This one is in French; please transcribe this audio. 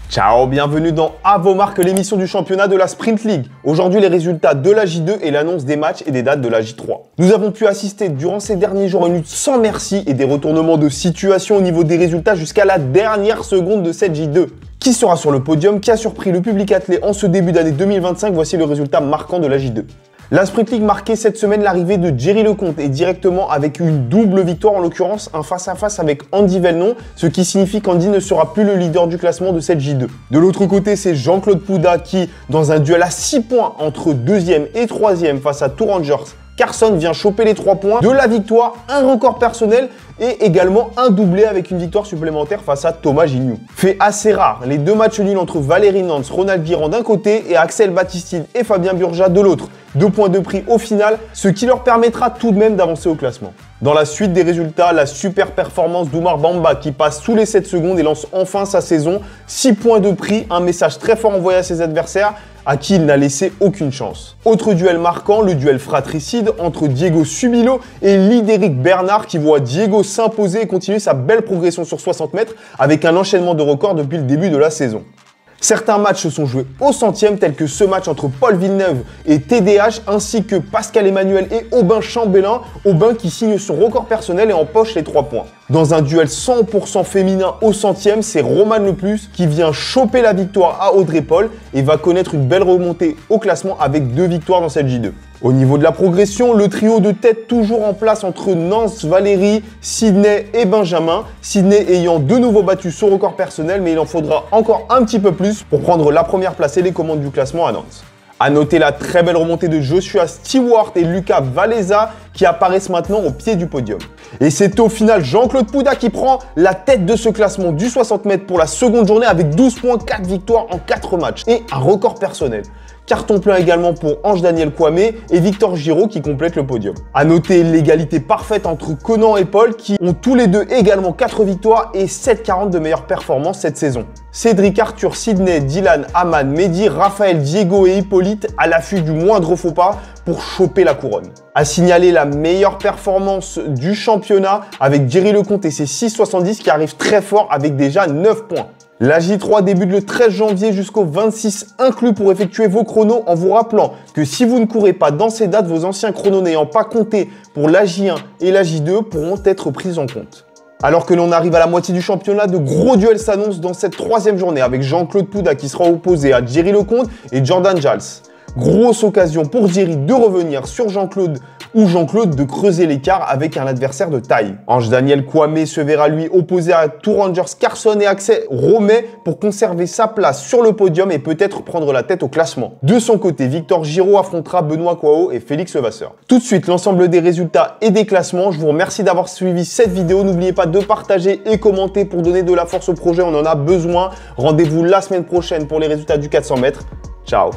Ciao, bienvenue dans À vos marques, l'émission du championnat de la Sprint League. Aujourd'hui, les résultats de la J2 et l'annonce des matchs et des dates de la J3. Nous avons pu assister durant ces derniers jours à une lutte sans merci et des retournements de situation au niveau des résultats jusqu'à la dernière seconde de cette J2. Qui sera sur le podium? Qui a surpris le public attelé en ce début d'année 2025? Voici le résultat marquant de la J2. La Sprint League marquait cette semaine l'arrivée de Jerry Lecomte et directement avec une double victoire, en l'occurrence un face-à-face avec Andy Velnon, ce qui signifie qu'Andy ne sera plus le leader du classement de cette J2. De l'autre côté, c'est Jean-Claude Pouda qui, dans un duel à 6 points entre 2e et 3e face à Two Rangers, Carson vient choper les 3 points de la victoire, un record personnel et également un doublé avec une victoire supplémentaire face à Thomas Gignoux. Fait assez rare, les deux matchs nuls entre Valérie Nance, Ronald Guirand d'un côté et Axel Baptistine et Fabien Burja de l'autre. 2 points de prix au final, ce qui leur permettra tout de même d'avancer au classement. Dans la suite des résultats, la super performance d'Oumar Bamba qui passe sous les 7 secondes et lance enfin sa saison. 6 points de prix, un message très fort envoyé à ses adversaires à qui il n'a laissé aucune chance. Autre duel marquant, le duel fratricide entre Diego Subilo et Lidéric Bernard qui voit Diego s'imposer et continuer sa belle progression sur 60 mètres avec un enchaînement de records depuis le début de la saison. Certains matchs se sont joués au centième, tels que ce match entre Paul Villeneuve et TDH, ainsi que Pascal Emmanuel et Aubin Chambellin, Aubin qui signe son record personnel et empoche les 3 points. Dans un duel 100% féminin au centième, c'est Romane Leplus qui vient choper la victoire à Audrey Paul et va connaître une belle remontée au classement avec 2 victoires dans cette J2. Au niveau de la progression, le trio de tête toujours en place entre Nance, Valérie, Sydney et Benjamin. Sydney ayant de nouveau battu son record personnel, mais il en faudra encore un petit peu plus pour prendre la première place et les commandes du classement à Nantes. A noter la très belle remontée de Joshua Stewart et Lucas Valeza qui apparaissent maintenant au pied du podium. Et c'est au final Jean-Claude Pouda qui prend la tête de ce classement du 60 mètres pour la seconde journée avec 12 points, 4 victoires en 4 matchs et un record personnel. Carton plein également pour Ange-Daniel Kwame et Victor Giraud qui complètent le podium. A noter l'égalité parfaite entre Conan et Paul qui ont tous les deux également 4 victoires et 7,40 de meilleures performances cette saison. Cédric, Arthur, Sydney, Dylan, Aman, Mehdi, Raphaël, Diego et Hippolyte à l'affût du moindre faux pas pour choper la couronne. À signaler la meilleure performance du championnat avec Jerry Lecomte et ses 6,70 qui arrivent très fort avec déjà 9 points. La J3 débute le 13 janvier jusqu'au 26 inclus pour effectuer vos chronos en vous rappelant que si vous ne courez pas dans ces dates, vos anciens chronos n'ayant pas compté pour la J1 et la J2 pourront être pris en compte. Alors que l'on arrive à la moitié du championnat, de gros duels s'annoncent dans cette 3e journée avec Jean-Claude Pouda qui sera opposé à Jerry Lecomte et Jordan Jals. Grosse occasion pour Jerry de revenir sur Jean-Claude ou Jean-Claude de creuser l'écart avec un adversaire de taille. Ange-Daniel Kwame se verra lui opposé à Two Rangers Carson et Axel Romet pour conserver sa place sur le podium et peut-être prendre la tête au classement. De son côté, Victor Giraud affrontera Benoît Kwao et Félix Vasseur. Tout de suite, l'ensemble des résultats et des classements. Je vous remercie d'avoir suivi cette vidéo. N'oubliez pas de partager et commenter pour donner de la force au projet. On en a besoin. Rendez-vous la semaine prochaine pour les résultats du 400 mètres. Ciao!